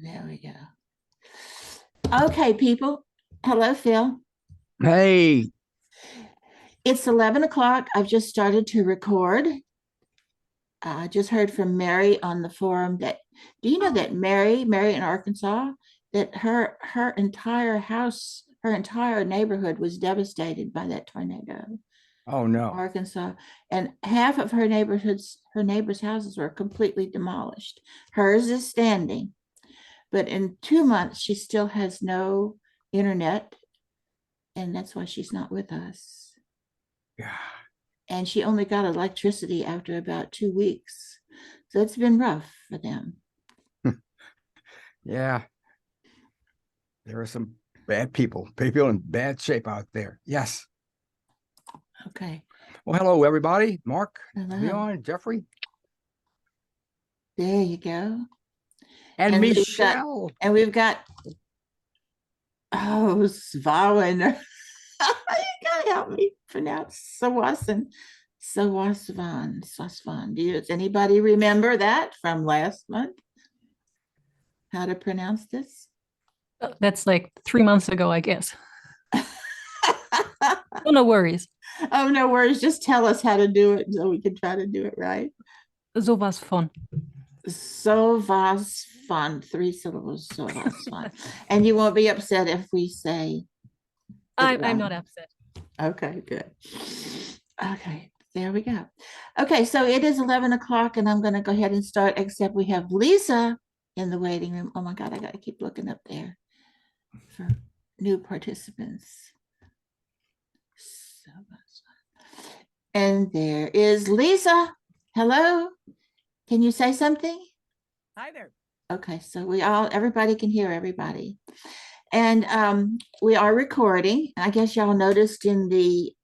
There we go. Okay, people. Hello, Phil. Hey, It's 11 o'clock. I've just started to record. I just heard from Mary on the forum that, do you know that Mary in Arkansas, that her entire house, her entire neighborhood was devastated by that tornado, oh no. Arkansas, and half of her neighbors' houses were completely demolished. Hers is standing, but in 2 months she still has no internet, and that's why she's not with us. Yeah. And she only got electricity after about 2 weeks. So it's been rough for them. Yeah, there are some bad people in bad shape out there. Yes. Okay. Well, hello, everybody. Mark, Hello. Leon, Jeffrey, There you go. and And Michele. we've got Svawan. You gotta help me pronounce Sawasvan. Does anybody remember that from last month? How to pronounce this? That's like 3 months ago, I guess. Oh, no worries. Oh, no worries. Just tell us how to do it so we can try to do it right. Sowas von. So was fun, 3 syllables, so was fun. And you won't be upset if we say I'm not upset. Okay, good. Okay, there we go. Okay, so it is 11 o'clock and I'm going to go ahead and start, except we have Lisa in the waiting room. Oh my God, I got to keep looking up there for new participants. So and there is Lisa. Hello. Can you say something? Hi there. Okay, so everybody can hear everybody. And we are recording. I guess y'all noticed in the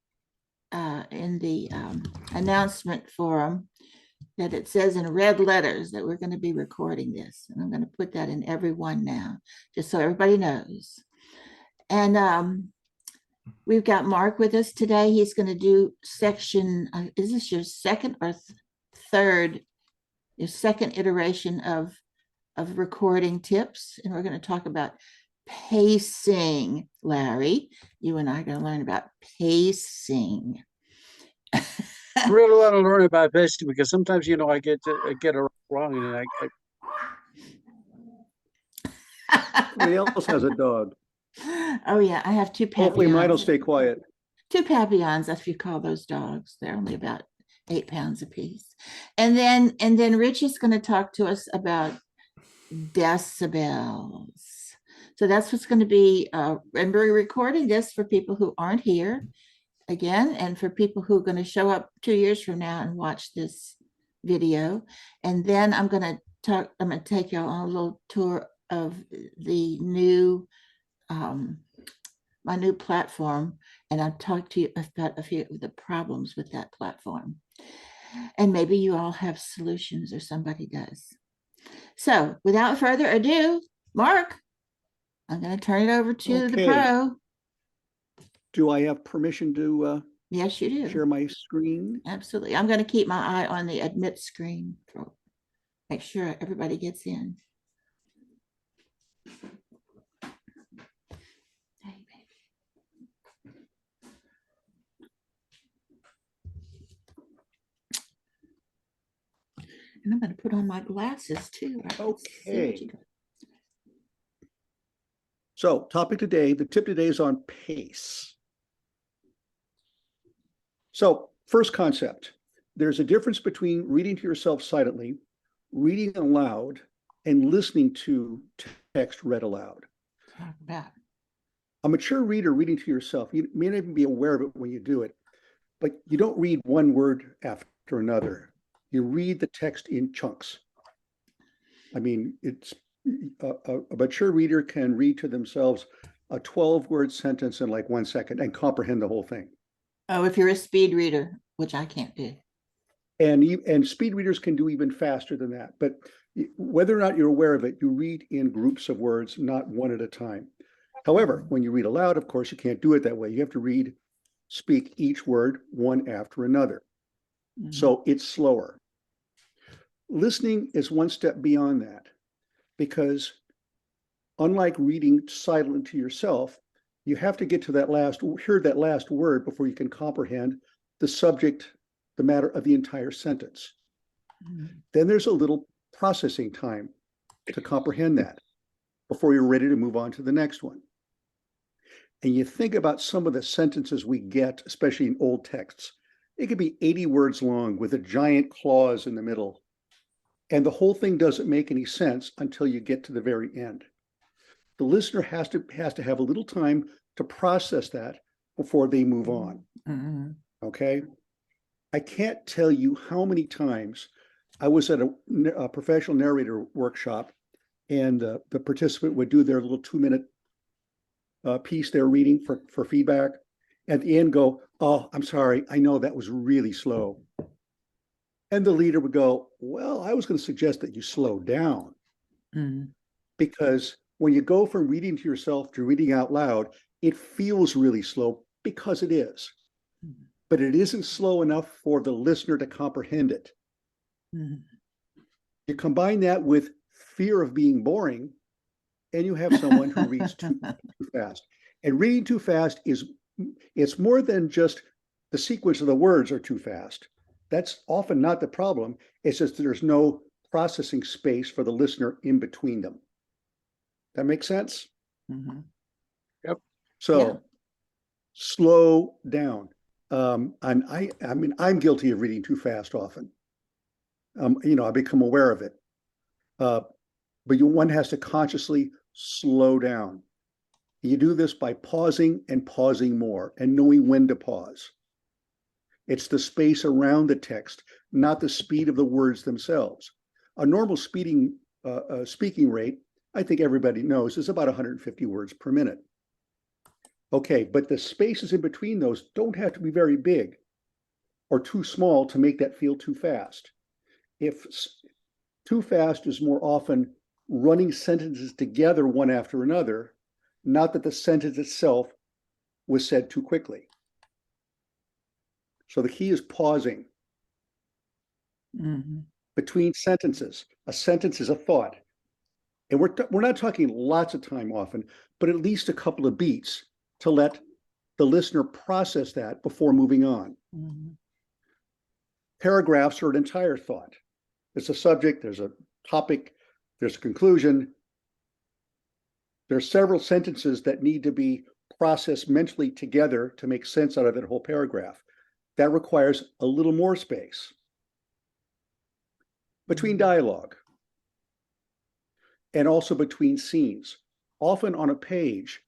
announcement forum that it says in red letters that we're going to be recording this. And I'm going to put that in everyone now, just so everybody knows. And we've got Mark with us today. He's going to do section, is this your second or third, your second iteration of recording tips? And we're going to talk about pacing. Larry, you and I are going to learn about pacing. I really want to learn about pacing because sometimes, I get it wrong, and Somebody else has a dog. Oh yeah, I have two papillons. Hopefully mine will stay quiet. Two papillons, that's what you call those dogs. They're only about 8 pounds apiece. And then Richie's going to talk to us about decibels. So that's what's going to be, and we're recording this for people who aren't here again, and for people who are going to show up 2 years from now and watch this video. And then I'm going to take y'all on a little tour of the new, my new platform, and I'll talk to you about a few of the problems with that platform. And maybe you all have solutions, or somebody does. So without further ado, Mark, I'm going to turn it over to the pro. Do I have permission to Yes, you do. share my screen? Absolutely. I'm going to keep my eye on the admit screen for make sure everybody gets in. Hey, baby. And I'm going to put on my glasses too. Okay. So the tip today is on pace. So first concept, there's a difference between reading to yourself silently, reading aloud, and listening to text read aloud. Talk about. A mature reader reading to yourself, you may not even be aware of it when you do it, but you don't read one word after another. You read the text in chunks. I mean, it's a mature reader can read to themselves a 12-word sentence in like 1 second and comprehend the whole thing. Oh, if you're a speed reader, which I can't do. And speed readers can do even faster than that. But whether or not you're aware of it, you read in groups of words, not one at a time. However, when you read aloud, of course, you can't do it that way. You have to speak each word one after another. Mm-hmm. So it's slower. Listening is one step beyond that, because unlike reading silently to yourself, you have to get to hear that last word before you can comprehend the subject, the matter of the entire sentence. Then there's a little processing time to comprehend that before you're ready to move on to the next one. And you think about some of the sentences we get, especially in old texts. It could be 80 words long with a giant clause in the middle. And the whole thing doesn't make any sense until you get to the very end. The listener has to have a little time to process that before they move on. Okay? I can't tell you how many times I was at a professional narrator workshop, and the participant would do their little 2-minute piece they're reading for feedback. At the end go, "Oh, I'm sorry, I know that was really slow." And the leader would go, "Well, I was going to suggest that you slow down." Because when you go from reading to yourself to reading out loud, it feels really slow because it is. But it isn't slow enough for the listener to comprehend it. You combine that with fear of being boring, and you have someone who reads too fast. And reading too fast it's more than just the sequence of the words are too fast. That's often not the problem. It's just there's no processing space for the listener in between them. That makes sense? Yep. So Yeah. slow down. And I mean, I'm guilty of reading too fast often. I become aware of it. But one has to consciously slow down. You do this by pausing and pausing more and knowing when to pause. It's the space around the text, not the speed of the words themselves. A normal speaking rate, I think everybody knows, is about 150 words per minute. Okay, but the spaces in between those don't have to be very big or too small to make that feel too fast. If too fast is more often running sentences together one after another, not that the sentence itself was said too quickly. So the key is pausing between sentences. A sentence is a thought. And we're not talking lots of time often, but at least a couple of beats to let the listener process that before moving on. Paragraphs are an entire thought. There's a subject, there's a topic, there's a conclusion. There's several sentences that need to be processed mentally together to make sense out of that whole paragraph. That requires a little more space. Between dialogue and also between scenes. Often on a page,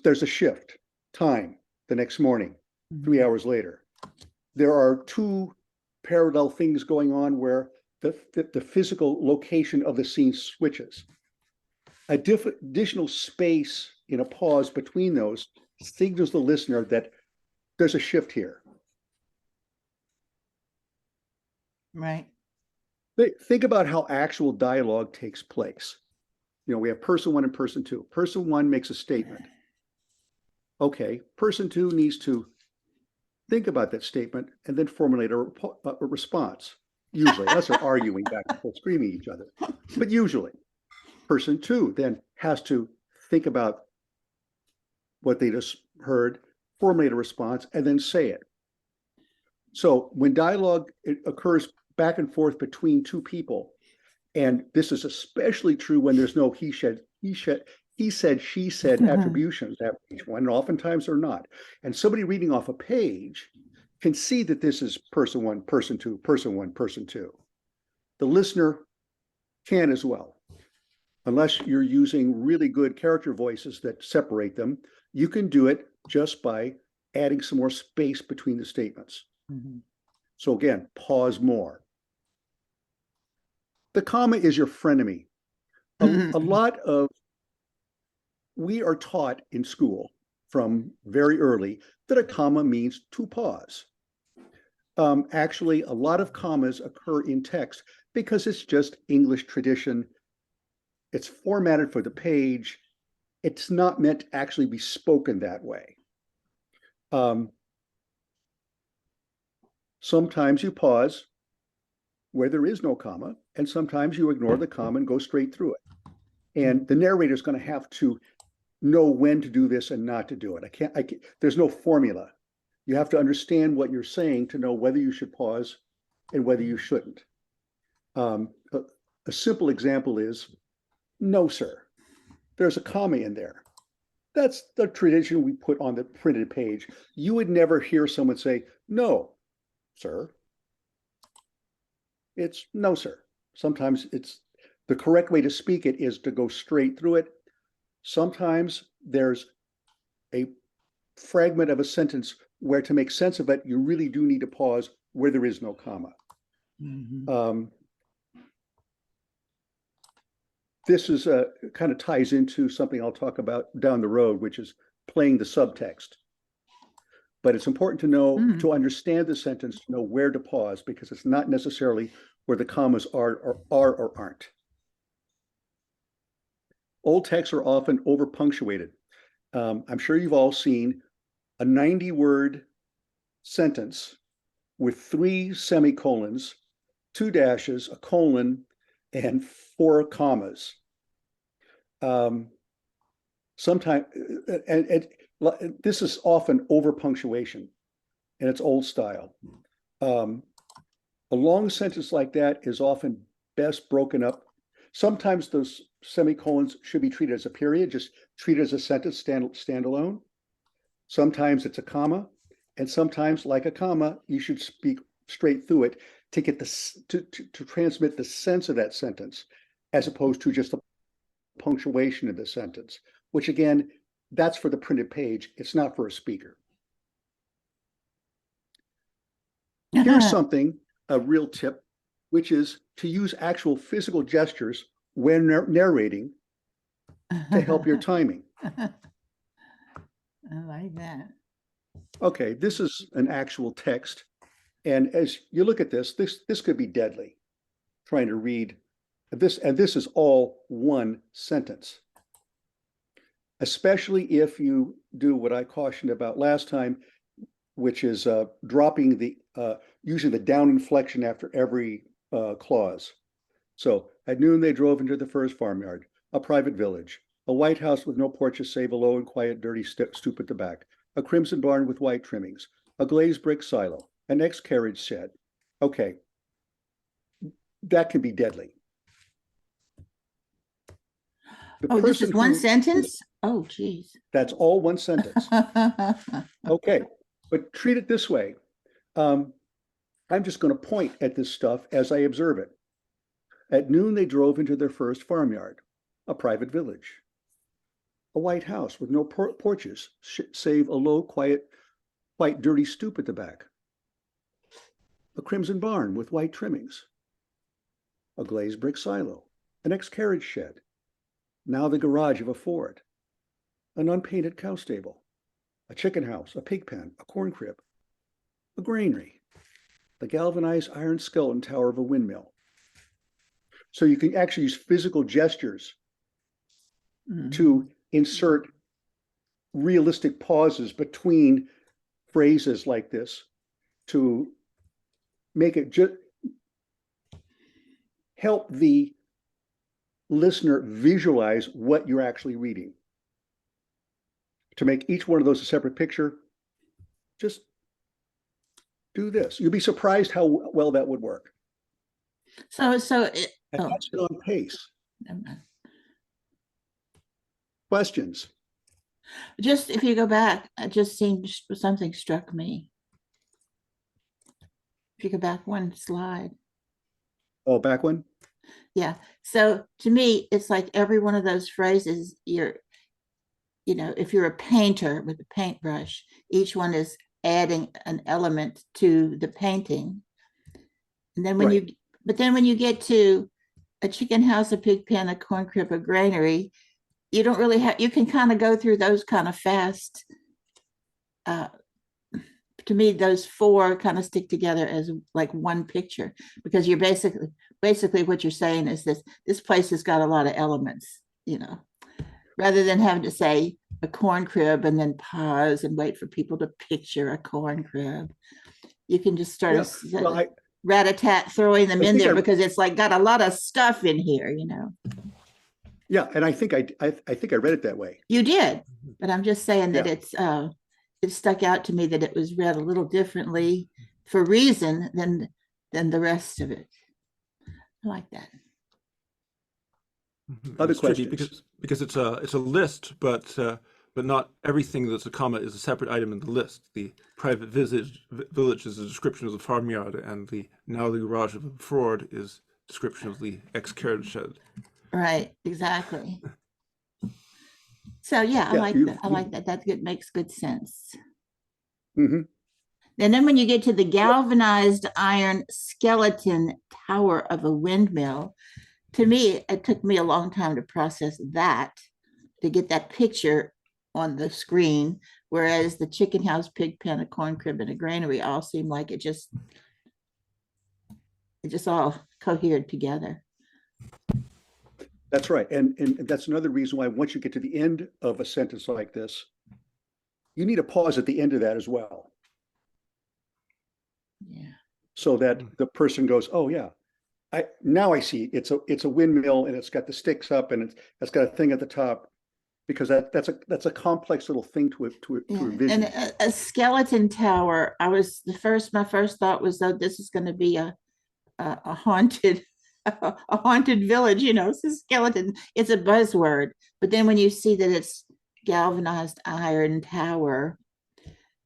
there's a shift, time, the next morning, 3 hours later. There are two parallel things going on where the physical location of the scene switches. Additional space in a pause between those signals the listener that there's a shift here. Right. Think about how actual dialogue takes place. We have person one and person two. Person one makes a statement. Okay, person two needs to think about that statement and then formulate a response. Usually, unless they're arguing back and forth, screaming at each other. But usually, person two then has to think about what they just heard, formulate a response, and then say it. So when dialogue occurs back and forth between two people, and this is especially true when there's no he said, she said attributions after each one, and oftentimes they're not. And somebody reading off a page can see that this is person one, person two, person one, person two. The listener can as well. Unless you're using really good character voices that separate them, you can do it just by adding some more space between the statements. So again, pause more. The comma is your frenemy. We are taught in school from very early that a comma means to pause. Actually, a lot of commas occur in text because it's just English tradition. It's formatted for the page. It's not meant to actually be spoken that way. Sometimes you pause where there is no comma, and sometimes you ignore the comma and go straight through it. And the narrator is going to have to know when to do this and not to do it. There's no formula. You have to understand what you're saying to know whether you should pause and whether you shouldn't. A simple example is, no, sir. There's a comma in there. That's the tradition we put on the printed page. You would never hear someone say, no, sir. It's no, sir. Sometimes it's the correct way to speak it is to go straight through it. Sometimes there's a fragment of a sentence where to make sense of it, you really do need to pause where there is no comma. This is kind of ties into something I'll talk about down the road, which is playing the subtext. But it's important to know, to understand the sentence, to know where to pause, because it's not necessarily where the commas are or aren't. Old texts are often over punctuated. I'm sure you've all seen a 90-word sentence with 3 semicolons, 2 dashes, a colon, and 4 commas. Sometimes, and this is often over punctuation, and it's old style. A long sentence like that is often best broken up. Sometimes those semicolons should be treated as a period, just treated as a sentence standalone. Sometimes it's a comma, and sometimes, like a comma, you should speak straight through it to get to transmit the sense of that sentence, as opposed to just the punctuation of the sentence, which again, that's for the printed page. It's not for a speaker. Here's something, a real tip, which is to use actual physical gestures when narrating to help your timing. I like that. Okay, this is an actual text. And as you look at this could be deadly, trying to read this, and this is all one sentence. Especially if you do what I cautioned about last time, which is dropping the, using the down inflection after every clause. So at noon, they drove into the first farmyard, a private village, a white house with no porches save a low and quiet, dirty stoop at the back, a crimson barn with white trimmings, a glazed brick silo, an ex-carriage shed. Okay, that can be deadly. Oh, this is one sentence? Oh, geez. That's all one sentence. Okay, but treat it this way. I'm just going to point at this stuff as I observe it. At noon, they drove into their first farmyard, a private village, a white house with no porches, save a low, quiet, white, dirty stoop at the back, a crimson barn with white trimmings, a glazed brick silo, an ex-carriage shed, now the garage of a Ford, an unpainted cow stable, a chicken house, a pig pen, a corn crib, a granary, the galvanized iron skeleton tower of a windmill. So you can actually use physical gestures to insert realistic pauses between phrases like this to make it just help the listener visualize what you're actually reading. To make each one of those a separate picture, just do this. You'll be surprised how well that would work. So And that's it on pace. Questions? just if you go back, it just seemed something struck me. If you go back one slide. Oh, back one? Yeah. So to me, it's like every one of those phrases, if you're a painter with a paintbrush, each one is adding an element to the painting. And then when you get to a chicken house, a pig pen, a corn crib, a granary, you don't really have, you can kind of go through those kind of fast. To me, those 4 kind of stick together as like one picture, because you're basically what you're saying is this place has got a lot of elements, rather than having to say a corn crib and then pause and wait for people to picture a corn crib. You can just start rat-a-tat throwing them in there because it's like got a lot of stuff in here, Yeah, and I think I think I read it that way. You did, but I'm just saying that Yeah. it stuck out to me that it was read a little differently for reason than the rest of it. I like that. Other It's tricky questions? because it's a list, but not everything that's a comma is a separate item in the list. The private village is a description of the farmyard, and the now the garage of a fraud is description of the ex-carriage shed. Right, exactly. So yeah, I Yeah, like that. I like that. That good makes good sense. Mhm. And then when you get to the galvanized iron skeleton tower of a windmill, to me, it took me a long time to process that, to get that picture on the screen. Whereas the chicken house, pig pen, a corn crib, and a granary all seem like it just all cohered together. That's right. And that's another reason why once you get to the end of a sentence like this, you need a pause at the end of that as well. Yeah. So that the person goes, oh yeah, now I see it's a windmill and it's got the sticks up and it's got a thing at the top, because that's a complex little thing to Yeah. envision. And a skeleton tower, my first thought was, oh, this is going to be a haunted a haunted village, it's a skeleton, it's a buzzword. But then when you see that it's galvanized iron tower,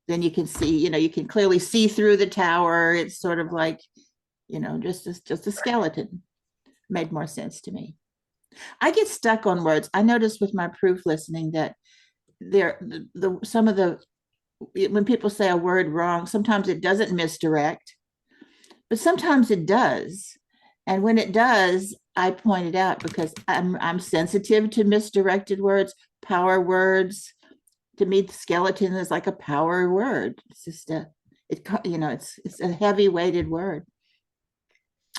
then you can see, you can clearly see through the tower. It's sort of like, just a skeleton. Made more sense to me. I get stuck on words. I noticed with my proof listening that some of the when people say a word wrong, sometimes it doesn't misdirect, but sometimes it does. And when it does, I point it out because I'm sensitive to misdirected words, power words. To me, the skeleton is like a power word. It's just it's a heavy weighted word.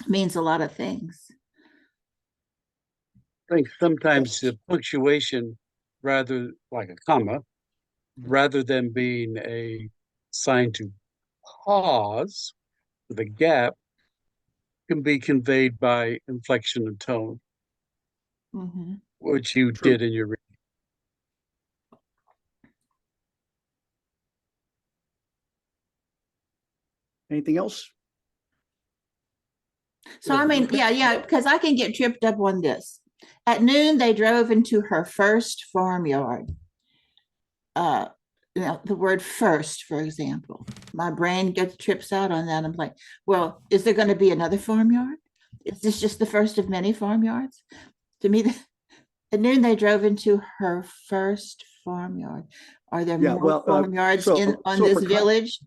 It means a lot of things. I think sometimes the punctuation, rather like a comma, rather than being a sign to pause with a gap, can be conveyed by inflection and tone, Mm-hmm. which you True. did in your reading. Anything else? So I mean, yeah, because I can get tripped up on this. At noon, they drove into her first farmyard. The word first, for example, my brain gets trips out on that. I'm like, well, is there going to be another farmyard? Is this just the first of many farmyards? To me, at noon, they drove into her first farmyard. Are there Yeah, more well, farmyards on so this for village?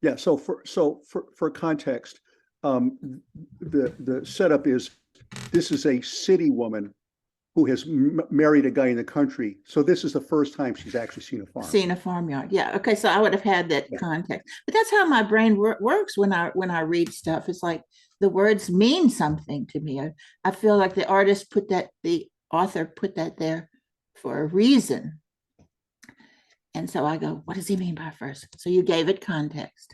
Yeah, so for context, the setup is, this is a city woman who has married a guy in the country. So this is the first time she's actually seen a farm. Seen a farmyard. Yeah. Okay. So I would have had that context, but that's how my brain works when I read stuff. It's like the words mean something to me. I feel like the author put that there for a reason. And so I go, what does he mean by first? So you gave it context.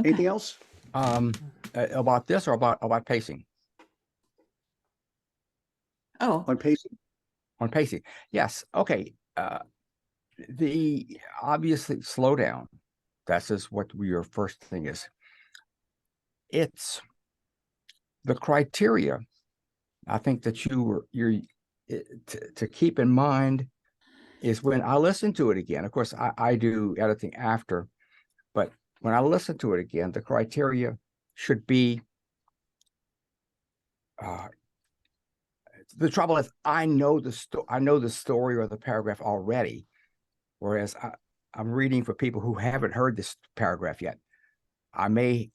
Okay. Anything else? About this or about pacing? Oh, On pacing? On pacing, yes. Okay. The obviously slow down. That's just what your first thing is. It's the criteria. I think that you're to keep in mind is when I listen to it again. Of course, I do editing after, but when I listen to it again, the criteria should be. The trouble is, I know the story or the paragraph already, whereas I'm reading for people who haven't heard this paragraph yet. I may,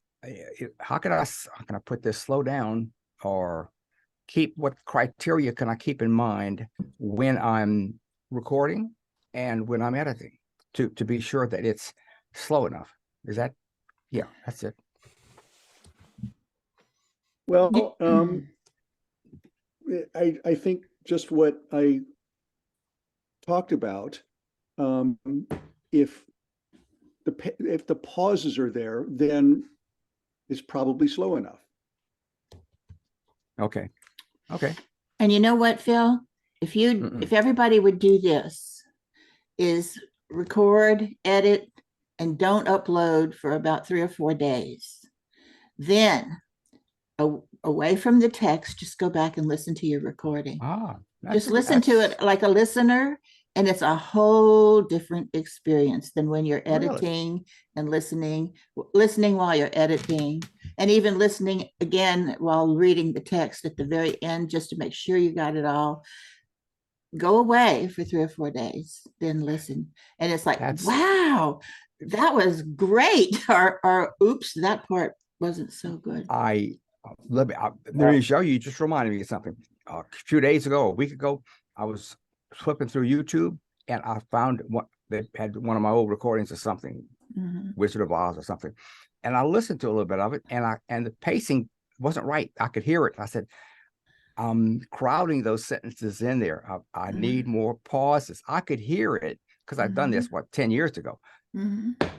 how can I put this slow down or what criteria can I keep in mind when I'm recording and when I'm editing to be sure that it's slow enough? Is that, yeah, that's it. Well, I think just what I talked about, if the pauses are there, then it's probably slow enough. Okay. Okay. And you know what, Phil? Mm-mm. If everybody would do this, is record, edit, and don't upload for about 3 or 4 days. Then away from the text, just go back and listen to your recording. Just listen to it like a listener, and it's a whole different experience than when you're editing and listening while you're editing, and even listening again while reading the text at the very end, just to make sure you got it all. Go away for 3 or 4 days, then listen. And it's like, wow, that was great. Or oops, that part wasn't so good. Michele, you just reminded me of something. A few days ago, a week ago, I was flipping through YouTube and I found they had one of my old recordings of something, Wizard of Oz or something. And I listened to a little bit of it, and the pacing wasn't right. I could hear it. I said, I'm crowding those sentences in there. I need more pauses. I could hear it because I've done this, 10 years ago.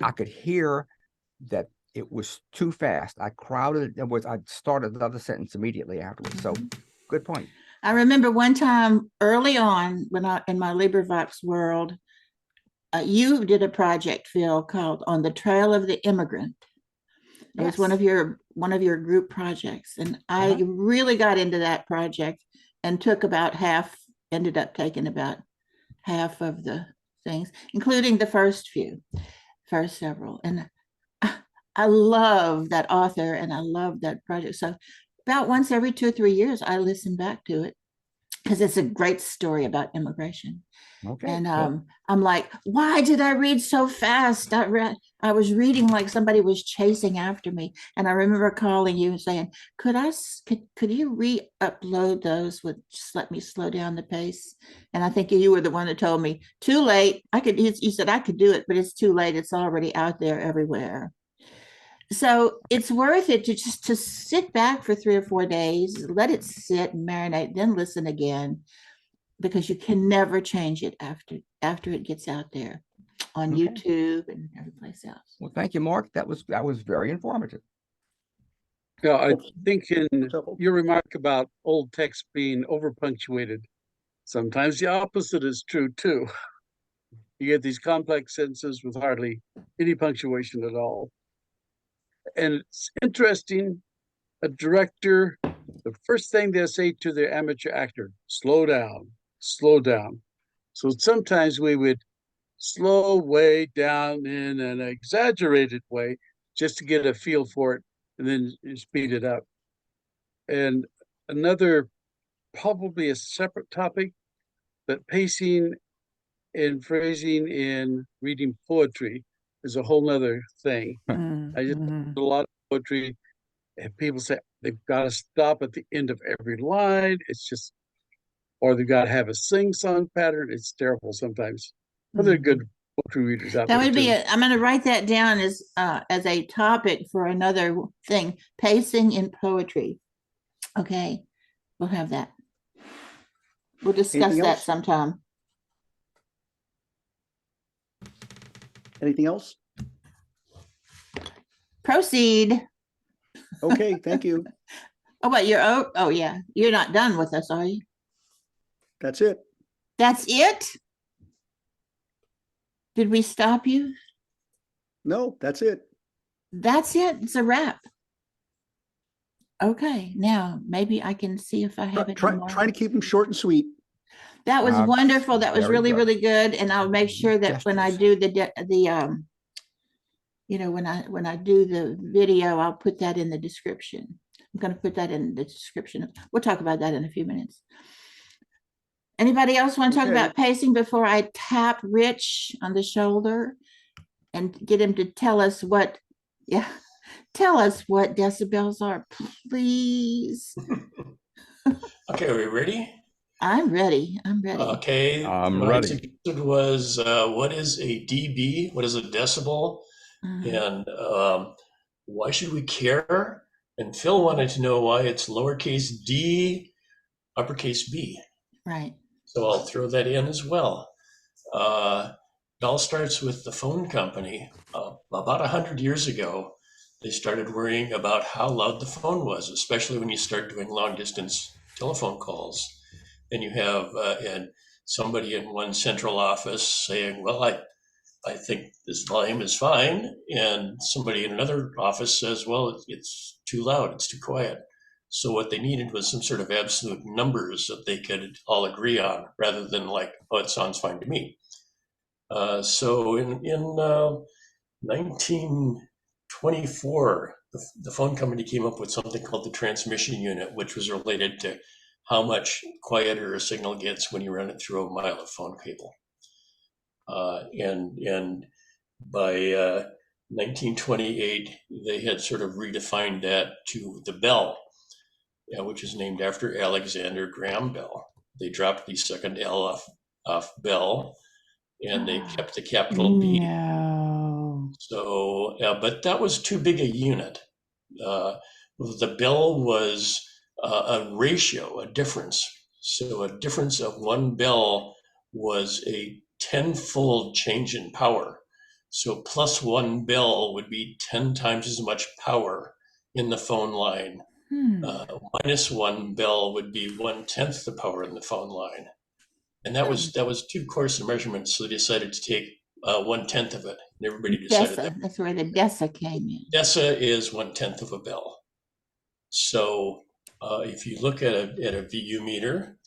I could hear that it was too fast. I crowded it. I started another sentence immediately afterwards. So good point. I remember one time early on when in my Librivox world, you did a project, Phil, called On the Trail of the Immigrant. It was one of your group projects. And I really got into that project and ended up taking about half of the things, including the first several. And I love that author and I love that project. So about once every 2 or 3 years, I listen back to it because it's a great story about immigration. Okay. And I'm like, why did I read so fast? I was reading like somebody was chasing after me. And I remember calling you and saying, could you re-upload those? Just let me slow down the pace. And I think you were the one that told me, too late. You said I could do it, but it's too late. It's already out there everywhere. So it's worth it to sit back for 3 or 4 days, let it sit and marinate, then listen again, because you can never change it after it gets out there on YouTube and every place else. Well, thank you, Mark. That was very informative. Yeah, I think in your remark about old text being over punctuated, sometimes the opposite is true too. You get these complex sentences with hardly any punctuation at all. And it's interesting, a director, the first thing they'll say to their amateur actor, slow down, slow down. So sometimes we would slow way down in an exaggerated way just to get a feel for it, and then you speed it up. And another, probably a separate topic, but pacing and phrasing in reading poetry is a whole nother thing. I just a lot of poetry, and people say they've got to stop at the end of every line. It's just, or they've got to have a sing-song pattern. It's terrible sometimes. But they're good poetry readers out there. That would be I'm going to write that down as a topic for another thing: pacing in poetry. Okay, we'll have that. We'll discuss that sometime. Anything else? Proceed. Okay, thank you. Oh, but you're not done with us, are you? That's it. That's it? Did we stop you? No, that's it. That's it. It's a wrap. Okay, now maybe I can see if I have it. Trying to keep them short and sweet. That was wonderful. That was really, really good. And I'll make sure that when I do when I do the video, I'll put that in the description. I'm going to put that in the description. We'll talk about that in a few minutes. Anybody else want to talk about pacing before I tap Rich on the shoulder and get him to tell us what decibels are, please? Okay, are we ready? I'm ready. Okay. I'm my ready. suggestion was, what is a dB? What is a decibel? And why should we care? And Phil wanted to know why it's lowercase d, uppercase B. Right. So I'll throw that in as well. It all starts with the phone company. About 100 years ago, they started worrying about how loud the phone was, especially when you start doing long distance telephone calls. And you have and somebody in one central office saying, well, I think this volume is fine. And somebody in another office says, well, it's too loud, it's too quiet. So what they needed was some sort of absolute numbers that they could all agree on, rather than like, oh, it sounds fine to me. So in 1924, the phone company came up with something called the transmission unit, which was related to how much quieter a signal gets when you run it through a mile of phone cable. And by 1928, they had sort of redefined that to the bell, which is named after Alexander Graham Bell. They dropped the second L off Bell, and they kept the capital B. No. So, but that was too big a unit. The bell was a ratio, a difference. So a difference of one bell was a 10-fold change in power. So plus one bell would be 10 times as much power in the phone line. Minus one bell would be 1/10 the power in the phone line. And that was too coarse a measurement, so they decided to take 1/10 of it. And everybody decided that That's where the Dessa came in. Dessa is 1/10 of a bell. So if you look at a VU meter,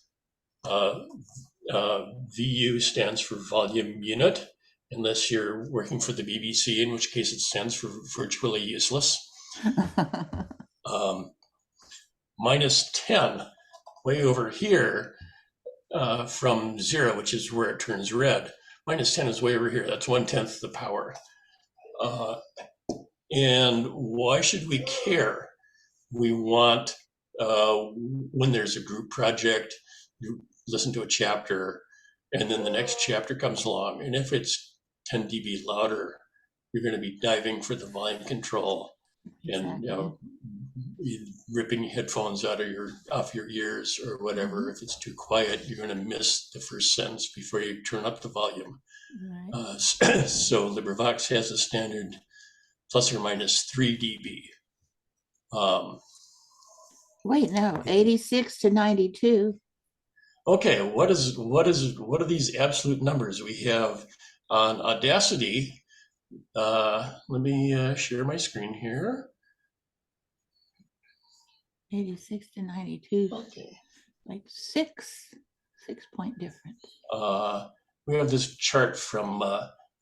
VU stands for volume unit, unless you're working for the BBC, in which case it stands for virtually useless. Minus 10, way over here from 0, which is where it turns red. Minus 10 is way over here. That's 1/10 the power. And why should we care? We want, when there's a group project, you listen to a chapter, and then the next chapter comes along. And if it's 10 dB louder, you're going to be diving for the volume control and ripping headphones off your ears or whatever. If it's too quiet, you're going to miss the first sentence before you turn up the volume. Right. So LibriVox has a standard plus or minus 3 dB. Wait, no, 86 to 92. Okay, what are these absolute numbers we have on Audacity? Let me share my screen here. 86 to 92. Okay. Like 6-point difference. We have this chart from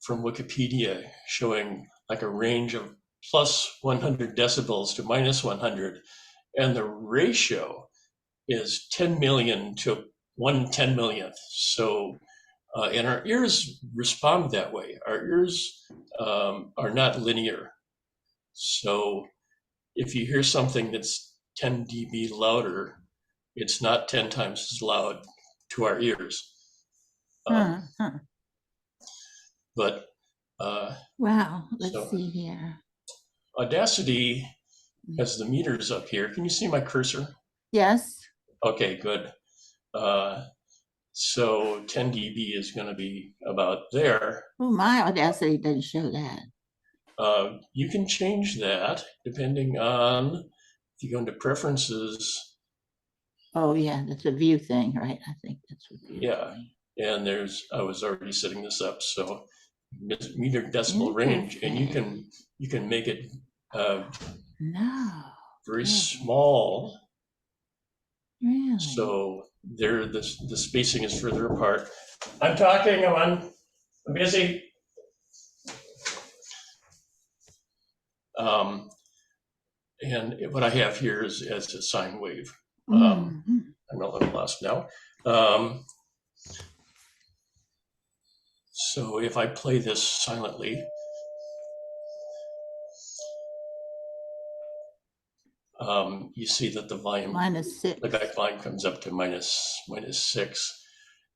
Wikipedia showing like a range of plus 100 decibels to minus 100, and the ratio is 10 million to 1/10 millionth. So, and our ears respond that way. Our ears are not linear. So if you hear something that's 10 dB louder, it's not 10 times as loud to our ears. But wow, let's see here. Audacity has the meters up here. Can you see my cursor? Yes. Okay, good. So 10 dB is going to be about there. Oh, my Audacity doesn't show that. You can change that depending on, if you go into preferences. Oh yeah, that's a view thing, right? I think that's what view thing. And I was already setting this up, so meter decibel range, and you can make it very small. Really? So there, the spacing is further apart. I'm talking, I'm busy. And what I have here is as a sine wave. I'm a little lost now. So if I play this silently, you see that the volume, -6. the back volume comes up to minus 6.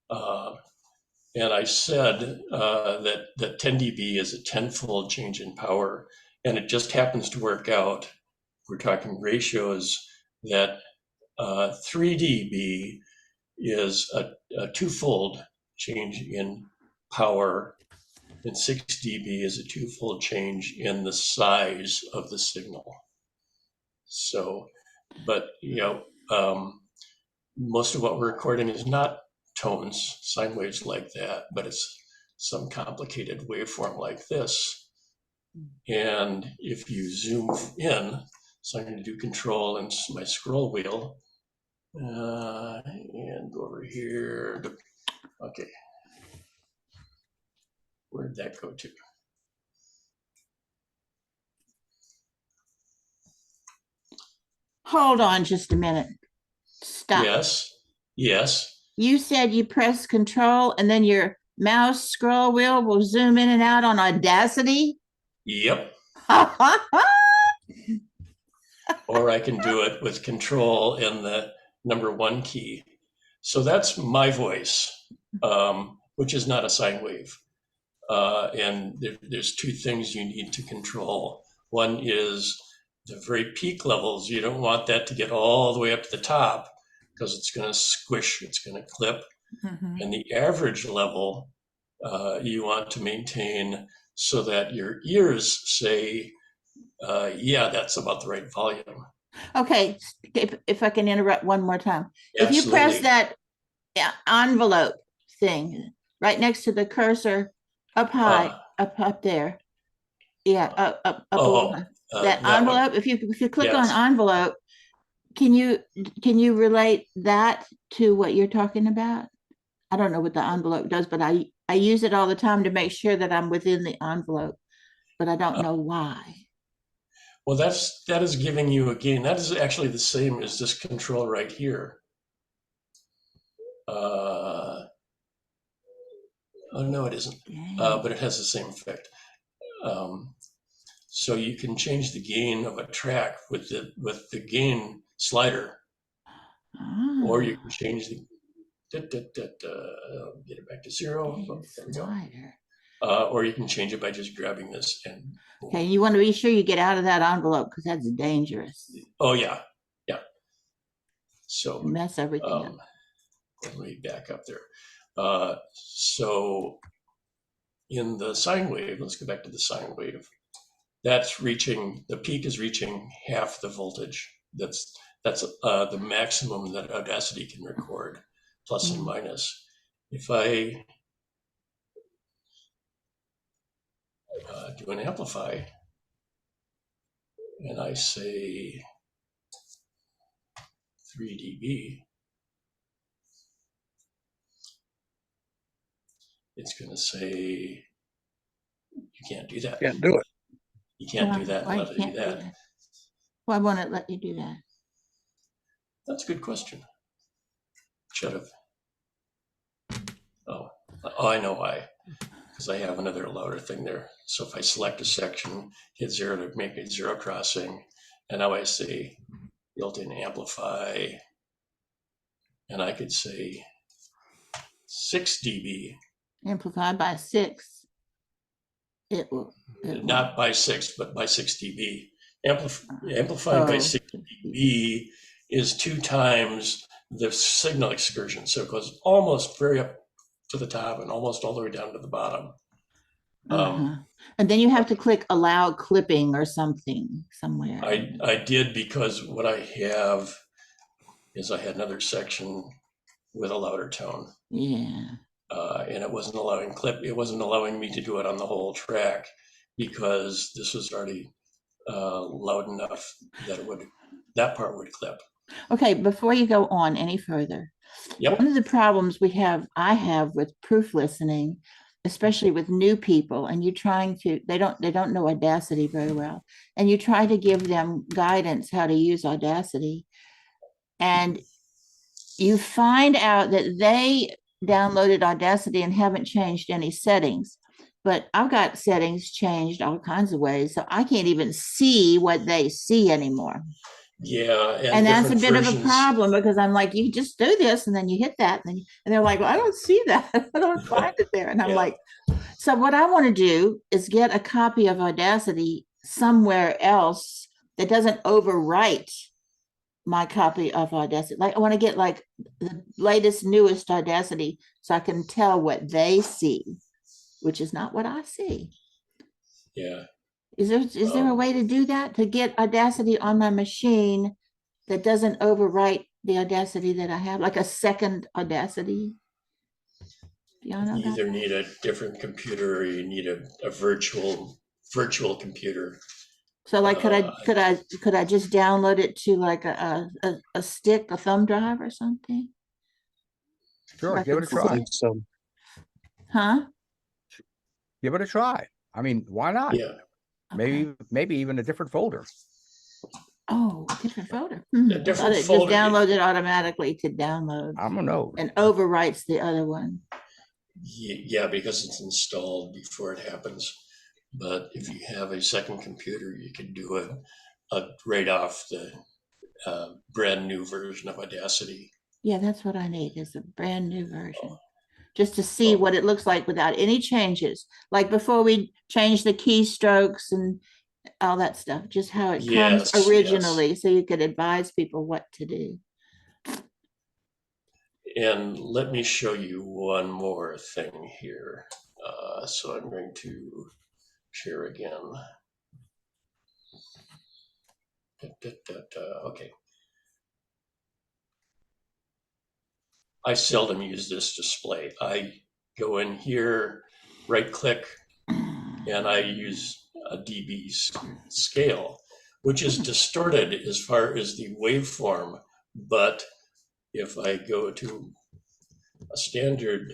And I said that 10 dB is a 10-fold change in power, and it just happens to work out. We're talking ratios that 3 dB is a 2-fold change in power and 6 dB is a twofold change in the size of the signal. So, but most of what we're recording is not tones, sine waves like that, but it's some complicated waveform like this. And if you zoom in, so I'm going to do control and my scroll wheel, and go over here. Okay. Where did that go to? Hold on just a minute. Stop. Yes. You said you press control and then your mouse scroll wheel will zoom in and out on Audacity? Yep. Or I can do it with control and the number 1 key. So that's my voice, which is not a sine wave. And there's 2 things you need to control. One is the very peak levels. You don't want that to get all the way up to the top because it's going to squish, it's going to clip. Mm-hmm. And the average level you want to maintain so that your ears say, yeah, that's about the right volume. Okay, if I can interrupt one more time. Absolutely. If you press that envelope thing right next to the cursor, up high, up there. Yeah, up a little high. That envelope, if you click on envelope, can you relate that to what you're talking about? I don't know what the envelope does, but I use it all the time to make sure that I'm within the envelope, but I don't know why. Well, that is giving you a gain. That is actually the same as this control right here. Oh no, it isn't. But it has the same effect. So you can change the gain of a track with the gain slider, or you can change the get it back to 0. Oh, there we go. Or you can change it by just grabbing this and. Okay, you want to be sure you get out of that envelope because that's dangerous. Oh yeah. So mess everything up. Let me back up there. So in the sine wave, let's go back to the sine wave. The peak is reaching half the voltage. That's the maximum that Audacity can record, plus and minus. If I do an amplify, and I say 3 dB, it's going to say, you can't do that. Can't do it. You can't do that. Why Let it do that. Why won't it let you do that? That's a good question. Should have. Oh, I know why. Because I have another louder thing there. So if I select a section, hit 0 to make it 0 crossing, and now I say built-in amplify, and I could say 6 dB. Amplify by 6. It will. Not by 6, but by 6 dB. Amplifying by 6 dB is 2 times the signal excursion. So it goes almost very up to the top and almost all the way down to the bottom. And then you have to click allow clipping or something somewhere. I did, because what I have is I had another section with a louder tone. Yeah. And it wasn't allowing it wasn't allowing me to do it on the whole track because this was already loud enough that that part would clip. Okay, before you go on any further, one of the problems I have with proof listening, especially with new people, and you they don't know Audacity very well, and you try to give them guidance how to use Audacity, and you find out that they downloaded Audacity and haven't changed any settings. But I've got settings changed all kinds of ways, so I can't even see what they see anymore. Yeah, and that's a bit of a problem, because I'm like, you just do this and then you hit that, and they're like, well, I don't see that. I don't find it there. And I'm like, so what I want to do is get a copy of Audacity somewhere else that doesn't overwrite my copy of Audacity. Like, I want to get like the latest, newest Audacity so I can tell what they see. which is not what I see. Yeah. Is there a way to do that, to get Audacity on my machine that doesn't overwrite the Audacity that I have, like a second Audacity? Do y'all know You about either that? need a different computer or you need a virtual computer. So like, could I just download it to like a stick, a thumb drive or something? Sure, Or I give it could a try. sync- So Huh? Give it a try. I mean, why not? Yeah. Okay. Maybe even a different folder. Oh, a different folder. A I thought different it just folder. downloaded automatically to download I don't know. and overwrites the other one. Yeah, because it's installed before it happens. But if you have a second computer, you can do a right off the brand new version of Audacity. Yeah, that's what I need, is a brand new version. Just to see Oh. what it looks like without any changes. Like before we change the keystrokes and all that stuff, just how it comes Yes, originally, so you could advise people what to do. And let me show you one more thing here. So I'm going to share again. Okay. I seldom use this display. I go in here, right click, and I use a dB scale, which is distorted as far as the waveform. But if I go to a standard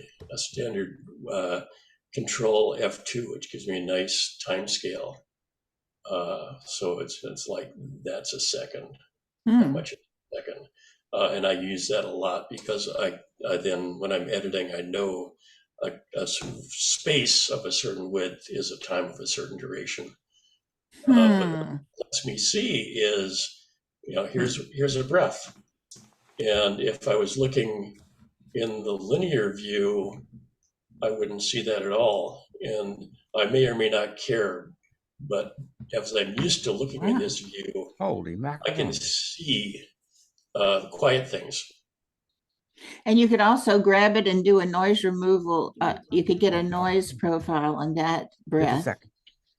control F2, which gives me a nice time scale. So it's like that's a second, how much is a second. And I use that a lot because I then when I'm editing, I know a sort of space of a certain width is a time of a certain duration. But what it lets me see is, here's a breath. And if I was looking in the linear view, I wouldn't see that at all. And I may or may not care, but as I'm used to looking in this view, Holy I mackerel. can see quiet things. And you could also grab it and do a noise removal. You could get a noise profile on that Just a breath second.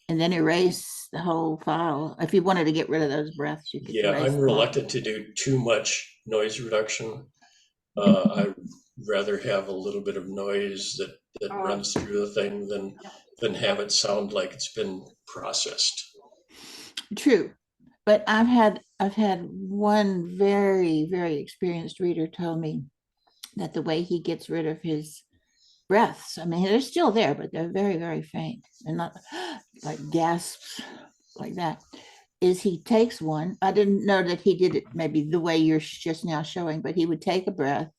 and then erase the whole file. If you wanted to get rid of those breaths, you could Yeah, erase I'm them. reluctant to do too much noise reduction. I'd rather have a little bit of noise that runs through the thing than have it sound like it's been processed. True, but I've had one very, very experienced reader tell me that the way he gets rid of his breaths, I mean, they're still there, but they're very, very faint and not like gasps like that, is he takes one. I didn't know that he did it maybe the way you're just now showing, but he would take a breath,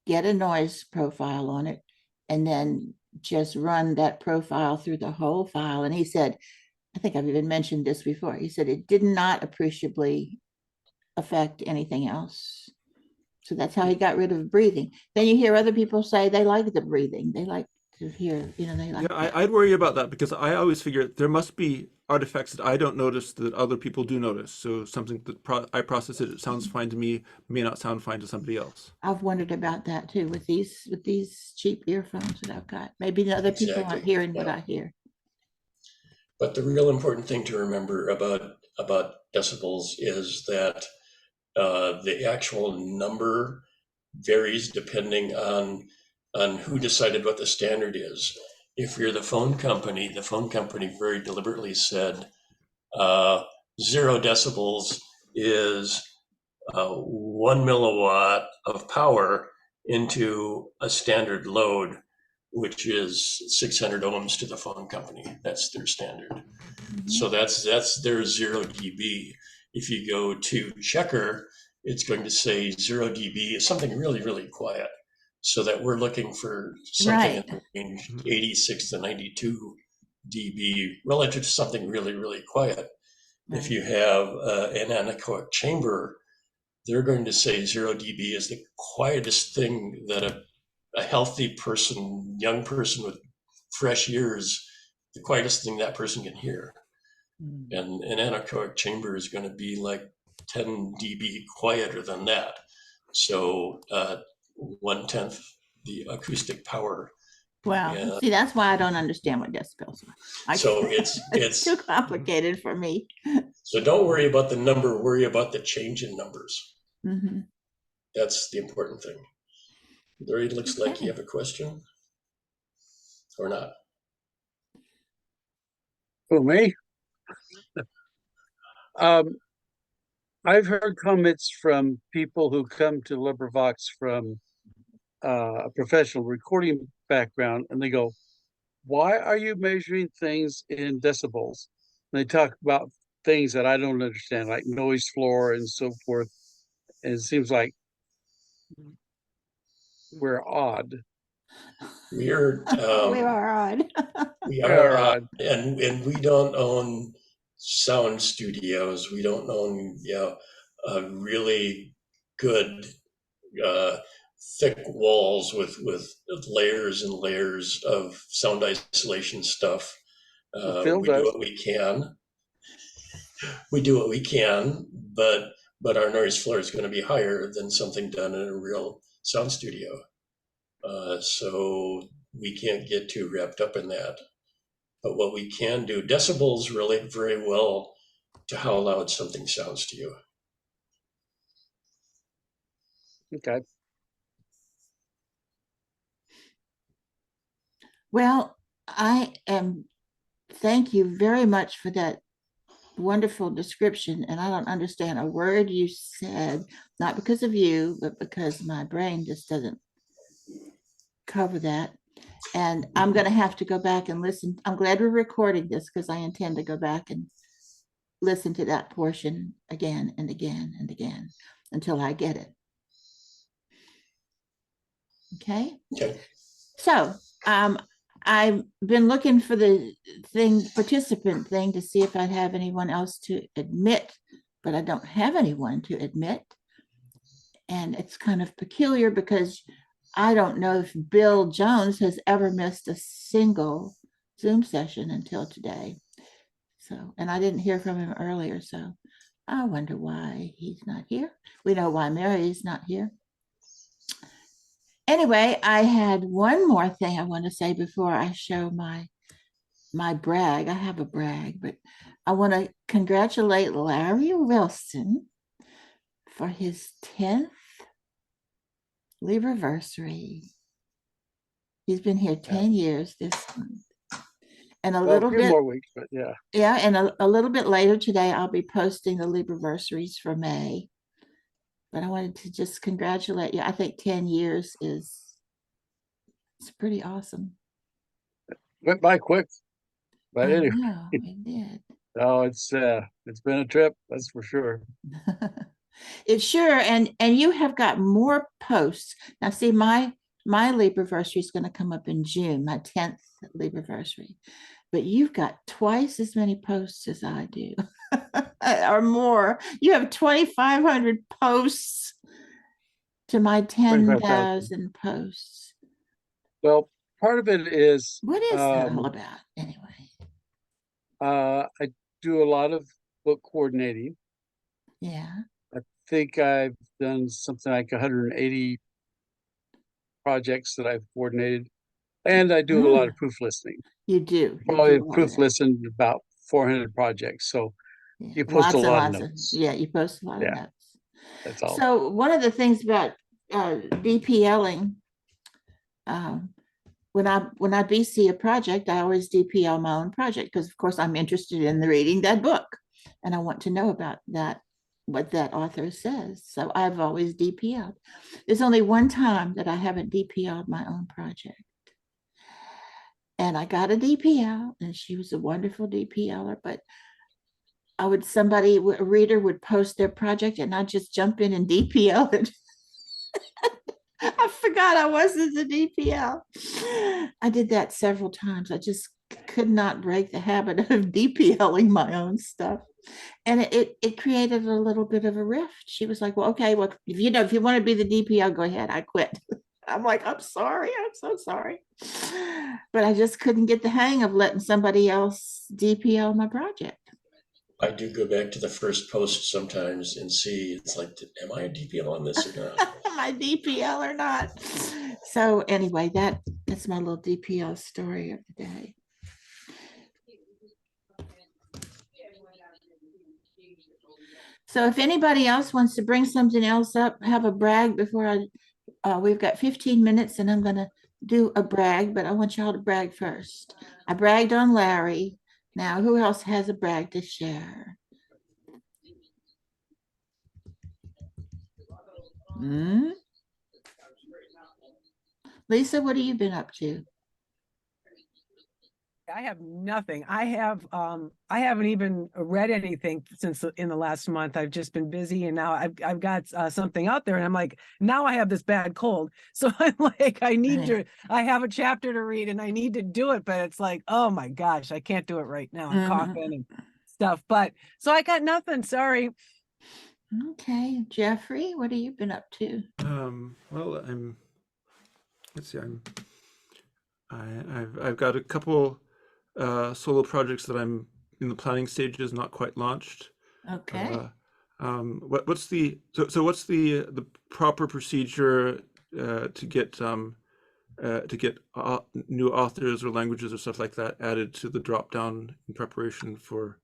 get a noise profile on it, and then just run that profile through the whole file. And he said, I think I've even mentioned this before, he said it did not appreciably affect anything else. So that's how he got rid of breathing. Then you hear other people say they like the breathing. They like to hear, they like. Yeah, I'd worry about that because I always figure there must be artifacts that I don't notice that other people do notice. So something that I process it sounds fine to me may not sound fine to somebody else. I've wondered about that too with these cheap earphones that I've got. Maybe the other people aren't Exactly, hearing what yeah. I hear. But the real important thing to remember about decibels is that the actual number varies depending on who decided what the standard is. If you're the phone company very deliberately said 0 decibels is 1 milliwatt of power into a standard load, which is 600 ohms to the phone company. That's their standard. So that's their 0 dB. If you go to Checker, it's going to say 0 dB is something really, really quiet. So that we're looking for something in the range 86 to 92 dB relative to something really, really quiet. Right. If you have an anechoic chamber, they're going to say 0 dB is the quietest thing that a healthy person, young person with fresh ears, the quietest thing that person can hear. And an anechoic chamber is going to be like 10 dB quieter than that. So 1/10 the acoustic power Well, Yeah. see, that's why I don't understand what decibels are. So it's too complicated for me. So don't worry about the number, worry about the change in numbers. Mhm. That's the important thing. Larry, looks like Okay. you have a question or not. For me, I've heard comments from people who come to LibriVox from a professional recording background, and they go, "Why are you measuring things in decibels?" And they talk about things that I don't understand, like noise floor and so forth. And it seems like we're odd. We're We are odd. we We are are odd. and we don't own sound studios. We don't own really good uh, thick walls with layers and layers of sound isolation stuff. Phil We do does. what we can. We do what we can, but our noise floor is going to be higher than something done in a real sound studio. So we can't get too wrapped up in that. But what we can do, decibels relate very well to how loud something sounds to you. Okay. Well, thank you very much for that wonderful description. And I don't understand a word you said, not because of you, but because my brain just doesn't cover that. And I'm going to have to go back and listen. I'm glad we're recording this because I intend to go back and listen to that portion again and again and again until I get it. Okay. Okay. So I've been looking for the participant thing to see if I'd have anyone else to admit, but I don't have anyone to admit. And it's kind of peculiar because I don't know if Bill Jones has ever missed a single Zoom session until today. So, and I didn't hear from him earlier. So I wonder why he's not here. We know why Mary's not here. Anyway, I had one more thing I want to say before I show my brag. I have a brag, but I want to congratulate Larry Wilson for his 10th Libriversary. He's been here 10 years this month. And a little few bit more weeks, but yeah. Yeah, and a little bit later today, I'll be posting the Libriversaries for May. But I wanted to just congratulate you. I think 10 years it's pretty awesome. Went by quick. But I anyway, know, it did. oh, it's been a trip, that's for sure. It's sure, and you have got more posts. Now, see, my Libriversary is going to come up in June, my 10th Libriversary. But you've got twice as many posts as I do, or more. You have 2,500 posts to my 10,000 posts. Well, part of it is What is that all about, anyway? I do a lot of book coordinating. Yeah. I think I've done something like 180 projects that I've coordinated, and I do a lot of proof listening. You do. Probably proof listened about 400 projects. So yeah. you post Lots a lot of lots notes. yeah, you post a lot of notes. That's all. So one of the things about DPLing, when I BC a project, I always DPL my own project because, of course, I'm interested in reading that book, and I want to know about that, what that author says. So I've always DPL'd. There's only one time that I haven't DPL'd my own project, and I got a DPL, and she was a wonderful DPLer. But a reader would post their project, and I'd just jump in and DPL it. I forgot I wasn't a DPL. I did that several times. I just could not break the habit of DPLing my own stuff. And it created a little bit of a rift. She was like, well, okay, well, if you want to be the DPL, go ahead. I quit. I'm like, I'm sorry. I'm so sorry. But I just couldn't get the hang of letting somebody else DPL my project. I do go back to the first post sometimes and see, it's like, am I a DPL on this or not? Am I DPL or not? So anyway, that's That's my little DPL story of the day. So if anybody else wants to bring something else up, have a brag before we've got 15 minutes and I'm gonna do a brag, but I want y'all to brag first. I bragged on Larry. Now, who else has a brag to share? Lisa, what have you been up to? I have nothing. I haven't even read anything since in the last month. I've just been busy, and now I've got something out there, and I'm like, now I have this bad cold, so I'm like, I have a chapter to read, and I need to do it, but it's like, oh my gosh, I can't do it right now. I'm coughing and stuff, but so I got nothing. Sorry. Okay, Jeffrey, what have you been up to? Well, let's see, I've got a couple solo projects that I'm in the planning stages, not quite launched. Okay. What's the proper procedure to get new authors or languages or stuff like that added to the drop down in preparation for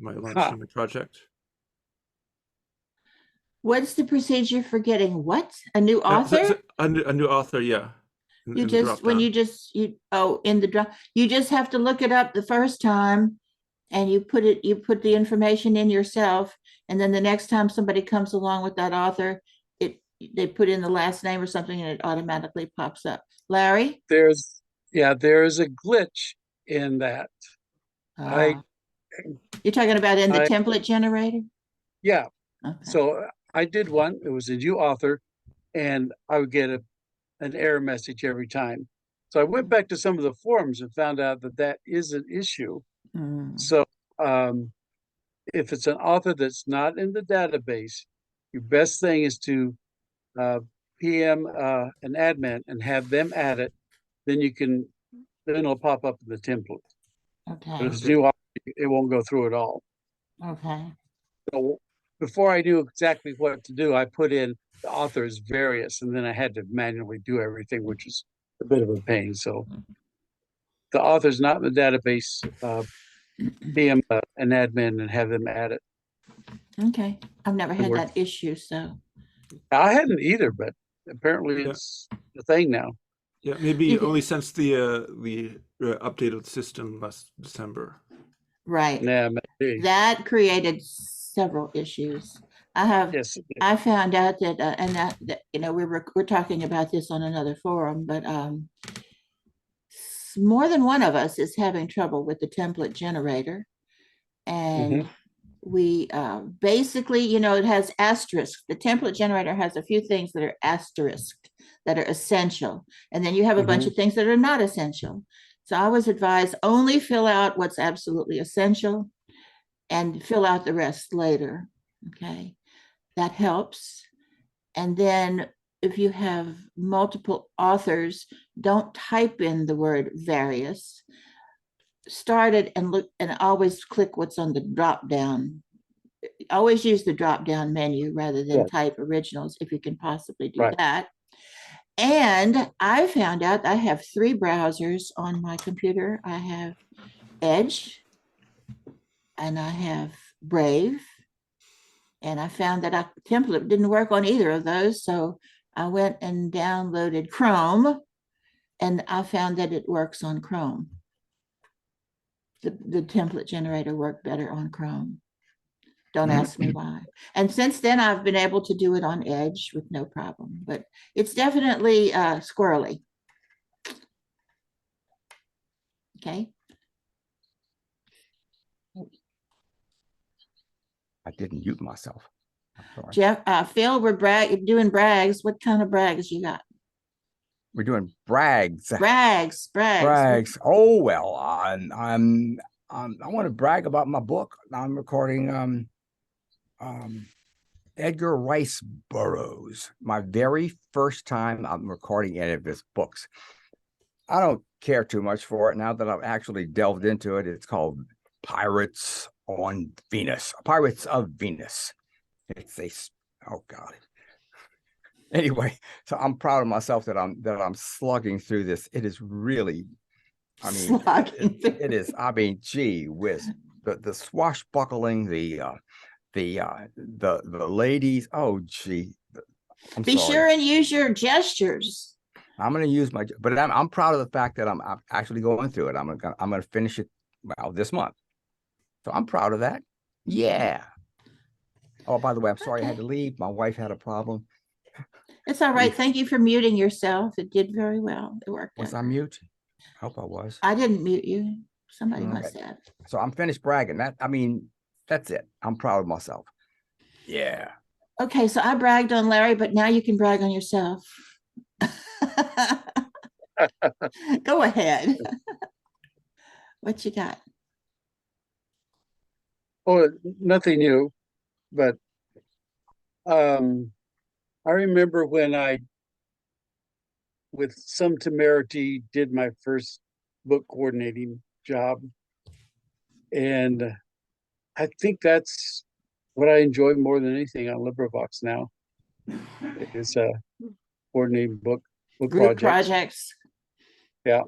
my launching the project? What's the procedure for getting what? A new author? A new author, yeah. You just when you in the drop, you just have to look it up the first time and you put the information in yourself, and then the next time somebody comes along with that author, they put in the last name or something and it automatically pops up. Larry? There's a glitch in that. You're talking about in the I- template generator? Yeah. Okay. So I did one. It was a new author, and I would get an error message every time. So I went back to some of the forums and found out that is an issue. So if it's an author that's not in the database, your best thing is to PM an admin and have them add it. Then it'll pop up in the template. Okay. But if it's new, it won't go through at all. Okay. So before I knew exactly what to do, I put in the authors various, and then I had to manually do everything, which is a bit of a pain. So the author's not in the database, PM an admin and have them add it. Okay. I've never had that issue, so. I hadn't either, but apparently it's a thing now. Yeah, maybe only since the update of the system last December. Right. Yeah, maybe. That created several issues. I found out that, and that we're talking about this on another forum, but more than one of us is having trouble with the template generator, and we basically, it has asterisk. The template generator has a few things that are asterisked that are essential, and then you have a bunch of things that are not essential. So I was advised only fill out what's absolutely essential and fill out the rest later. Okay, that helps. And then if you have multiple authors, don't type in the word various. Start it and look, and always click what's on the drop down. Always use the drop down menu rather than type originals if you can possibly do that. And I found out I have 3 browsers on my computer. I have Edge, and I have Brave, and I found that template didn't work on either of those. So I went and downloaded Chrome, and I found that it works on Chrome. The template generator worked better on Chrome. Don't ask me why. And since then, I've been able to do it on Edge with no problem, but it's definitely squirrely. Okay. I didn't mute myself. I'm sorry. Jeff, Phil, we're doing brags. What kind of brags you got? We're doing brags. Brags. Oh well, I want to brag about my book. I'm recording Edgar Rice Burroughs. My very first time I'm recording any of his books. I don't care too much for it now that I've actually delved into it. It's called Pirates of Venus. It's oh God. Anyway, so I'm proud of myself that I'm slugging through this. It is really, I mean, Slugging through. it is. I mean, gee whiz, the swashbuckling, the ladies. Oh, gee, I'm Be sorry. sure and use your gestures. I'm going to use my, but I'm proud of the fact that I'm actually going through it. I'm going to finish it this month. So I'm proud of that. Yeah. Oh, by the way, I'm sorry I had Okay. to leave. My wife had a problem. It's all right. Thank you for muting yourself. It did very well. It worked Was out. I mute? I hope I was. I didn't mute you. Somebody Okay. must have. So I'm finished bragging. That's it. I'm proud of myself. Yeah. Okay, so I bragged on Larry, but now you can brag on yourself. Go ahead. What you got? Oh, nothing new, but I remember when I, with some temerity, did my first book coordinating job. And I think that's what I enjoy more than anything on LibriVox now is coordinating book Group projects. projects. Yeah.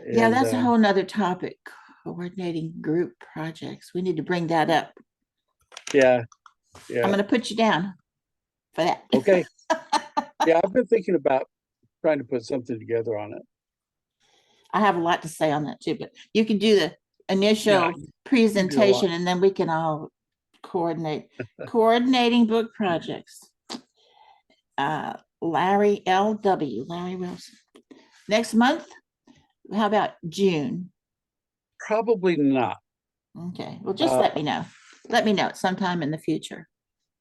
Yeah, And, that's a whole nother topic. Coordinating group projects. We need to bring that up. yeah. I'm Yeah. going to put you down for that. Okay. Yeah, I've been thinking about trying to put something together on it. I have a lot to say on that too, but you can do the initial Yeah, presentation and then we can all coordinate. Coordinating book projects. Larry L.W., Larry Wilson. Next month, how about June? Probably not. Okay, well, just let me know. Let me know sometime in the future.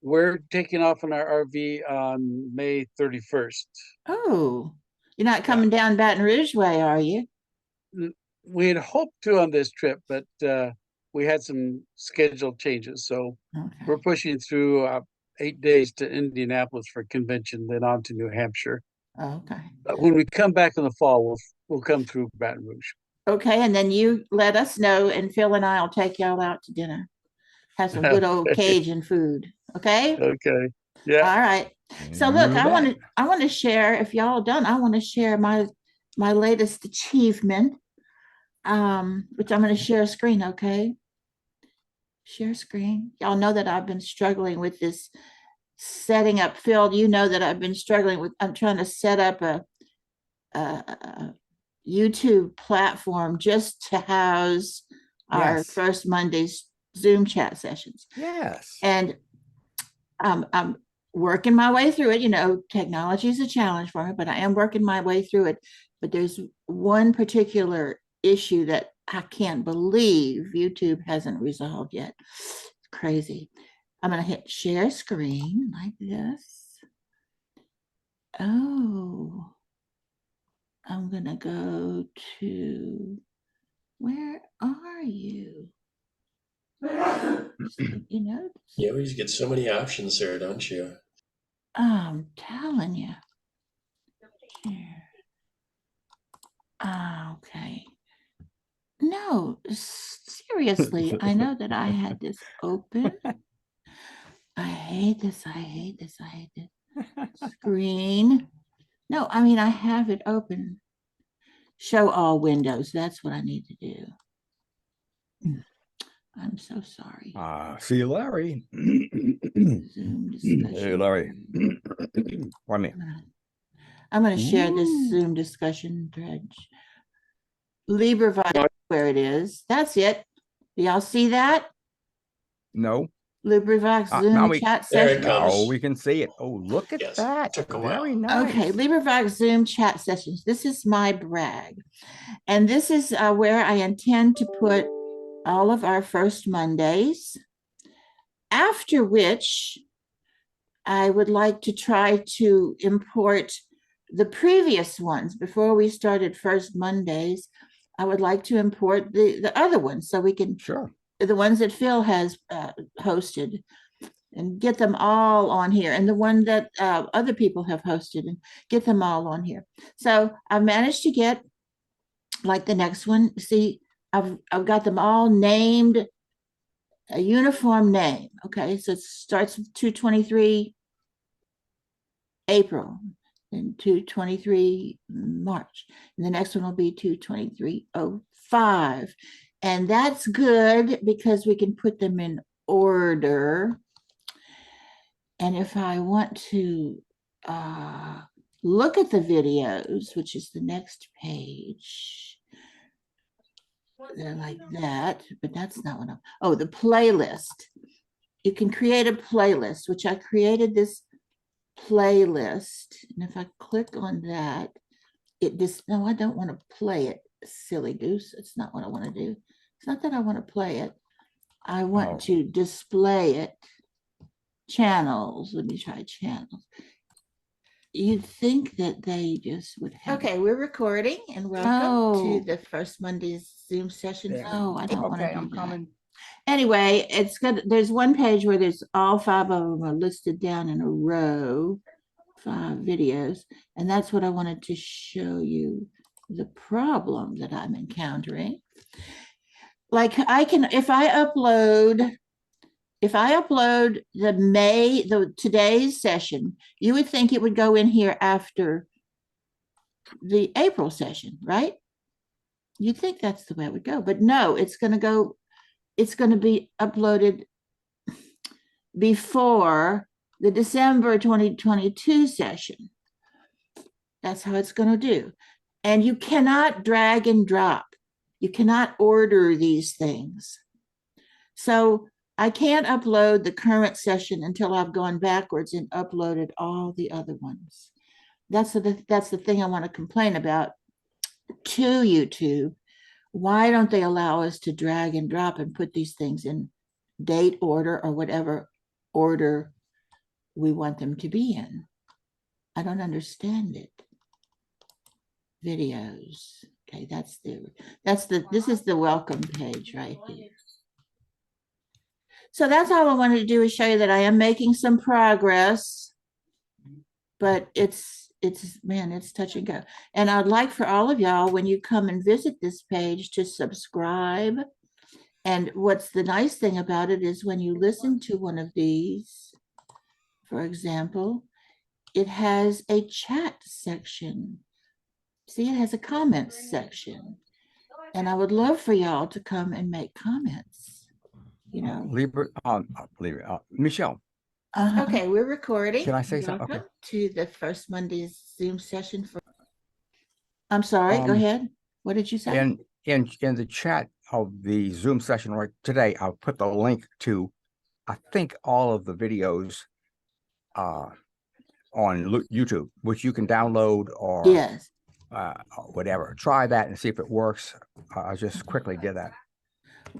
We're taking off in our RV on May 31st. Oh, you're not coming down Baton Rouge way, are you? We had hoped to on this trip, but we had some schedule changes. So we're pushing through 8 days to Indianapolis for convention, then on to New Hampshire. Okay. But when we come back in the fall, we'll come through Baton Rouge. Okay, and then you let us know, and Phil and I will take y'all out to dinner. Have some good old Cajun food. Okay. Okay. Yeah. All right. So look, I want to share. If y'all done, I want to share my latest achievement. Which I'm going to share a screen. Okay. Share screen. Y'all know that I've been struggling with this setting up. Phil, you know that I've been struggling with. I'm trying to set up a YouTube platform just to house our first Monday's Zoom chat sessions. Yes. And I'm working my way through it. You know, technology is a challenge for me, but I am working my way through it. But there's one particular issue that I can't believe YouTube hasn't resolved yet. It's crazy. I'm going to hit share screen like this. Oh, I'm going to go to, where are you? You know, You always get so many options there, don't you? I'm telling you. Here. Okay. No, seriously, I know that I had this open. I hate this. I hate this. I hate this. Screen. No, I mean, I have it open. Show all windows. That's what I need to do. I'm so sorry. See you, Larry. Zoom discussion. Hey, Larry. Pardon me. I'm going to share this Zoom discussion thread. Librivox, where it is. That's it. Do y'all see that? No. Librivox Zoom Chat Session. Oh, we can see it. Oh, look at that. Took a Very while. nice. Okay, Librivox Zoom Chat Sessions. This is my brag. And this is where I intend to put all of our first Mondays, after which I would like to try to import the previous ones. Before we started first Mondays, I would like to import the other ones so we can, the ones that Phil has hosted, and get them all on here, and the one that other people have hosted, and get them all on here. So I've managed to get, like the next one, see, I've got them all named a uniform name. Okay, so it starts with 223 April, and 2/23 March. And the next one will be 2/23/05. And that's good because we can put them in order. And if I want to look at the videos, which is the next page, they're like that, but that's not what I'm, oh, the playlist. You can create a playlist, which I created this playlist. And if I click on that, it just, no, I don't want to play it, silly goose. It's not what I want to do. It's not that I want to play it. I want to display it. Channels, let me try channels. You'd think that they just would have. Okay, we're recording and welcome to the first Monday's Zoom session. There. Oh, I don't want to Okay, do I'm that. coming. Anyway, it's good. There's one page where there's all 5 of them are listed down in a row, 5 videos. And that's what I wanted to show you, the problem that I'm encountering. Like I can, if I upload today's session, you would think it would go in here after the April session, right? You'd think that's the way it would go, but no, it's going to be uploaded before the December 2022 session. That's how it's going to do. And you cannot drag and drop. You cannot order these things. So I can't upload the current session until I've gone backwards and uploaded all the other ones. That's the thing I want to complain about to YouTube. Why don't they allow us to drag and drop and put these things in date order or whatever order we want them to be in? I don't understand it. Videos. Okay, this is the welcome page right here. So that's all I wanted to do is show you that I am making some progress, but it's touch and go. And I'd like for all of y'all, when you come and visit this page, to subscribe. And what's the nice thing about it is when you listen to one of these, for example, it has a chat section. See, it has a comments section. And I would love for y'all to come and make comments. You know, Michele. Okay, we're recording. Can I say something? Welcome to the first Monday's Zoom session for. I'm sorry. Go ahead. What did you say? In the chat of the Zoom session right today, I'll put the link to, I think, all of the videos on YouTube, which you can download or Yes. whatever. Try that and see if it works. I just quickly did that.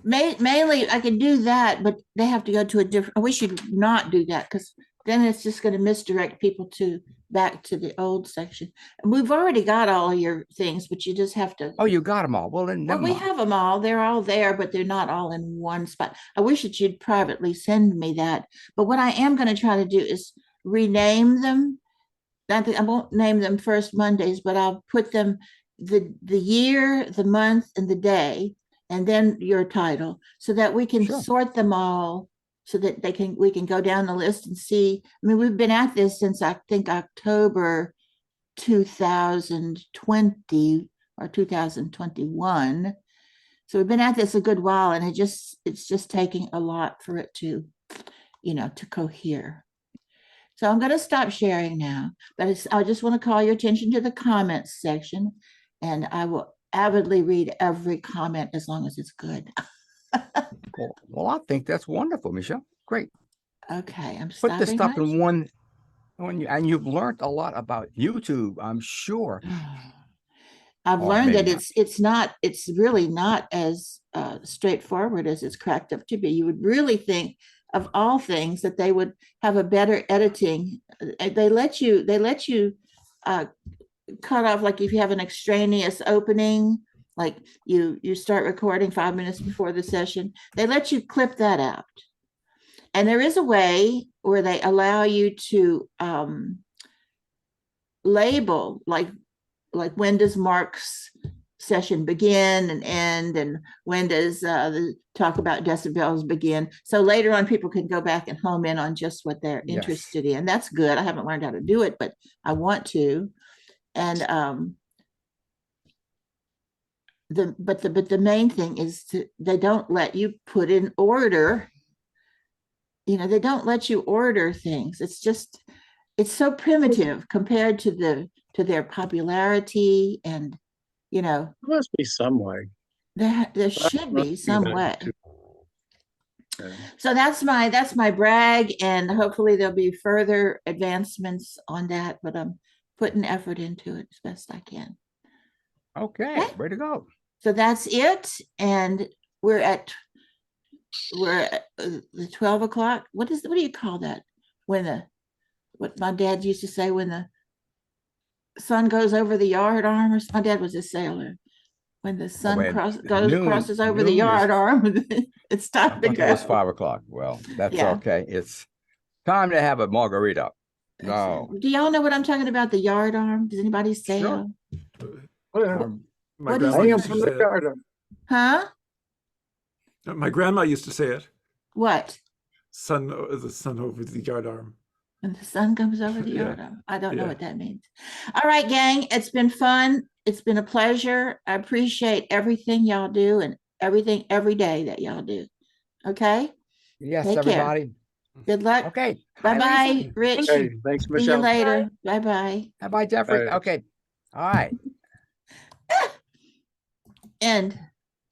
Mainly, I can do that, but they have to go to a different. I wish you'd not do that because then it's just going to misdirect people back to the old section. And we've already got all your things, but you just have to. Oh, you got them all. Well, then never we mind. have them all. They're all there, but they're not all in one spot. I wish that you'd privately send me that. But what I am going to try to do is rename them. I won't name them First Mondays, but I'll put them the year, the month, and the day, and then your title, so that we can sort them all, so that we can go down the list and see. I mean, we've been at this since I think October 2020 or 2021. So we've been at this a good while, and it's just taking a lot for it to, to cohere. So I'm going to stop sharing now, but I just want to call your attention to the comments section, and I will avidly read every comment as long as it's good. Well, I think that's wonderful, Michele. Great. Okay, I'm put this stuff in one, and you've learned a lot about YouTube, I'm sure. I've learned that it's really not as straightforward as it's cracked up to be. You would really think, of all things, that they would have a better editing. They let you cut off, like if you have an extraneous opening, like you start recording 5 minutes before the session, they let you clip that out. And there is a way where they allow you to label, like when does Mark's session begin and end, and when does the talk about decibels begin? So later on, people can go back and home in on just what they're Yes. interested in. That's good. I haven't learned how to do it, but I want to. And the main thing is they don't let you put in order. You know, they don't let you order things. It's so primitive compared to their popularity, and you know, There must be some way. there should be some way. Yeah. So that's my brag, and hopefully there'll be further advancements on that, but I'm putting effort into it as best I can. Okay, Okay. way to go. So that's it, and we're at the 12 o'clock. What do you call that? What my dad used to say, when the sun goes over the yard arm, or my dad was a sailor. When the sun man, crosses over the noon yard is- arm, it's I time to thought go. it was 5 o'clock. Well, that's Yeah. okay. It's time to have a margarita. No. Do y'all know what I'm talking about? The yard arm? Does anybody sail? Well, My What is grandma I am used to from say the it. garden. Huh? My grandma used to say it. What? The sun over the yard arm. When the sun comes over the Yeah. yard arm. I don't know Yeah. what that means. All right, gang. It's been fun. It's been a pleasure. I appreciate everything y'all do and everything every day that y'all do. Okay? Yes, Take care. everybody. Good luck. Okay. Bye Hi, bye, Lisa. Rich. Hey, thanks, See you Michelle. later. Bye bye. Bye, Jeffrey. Bye. Okay. All right. End.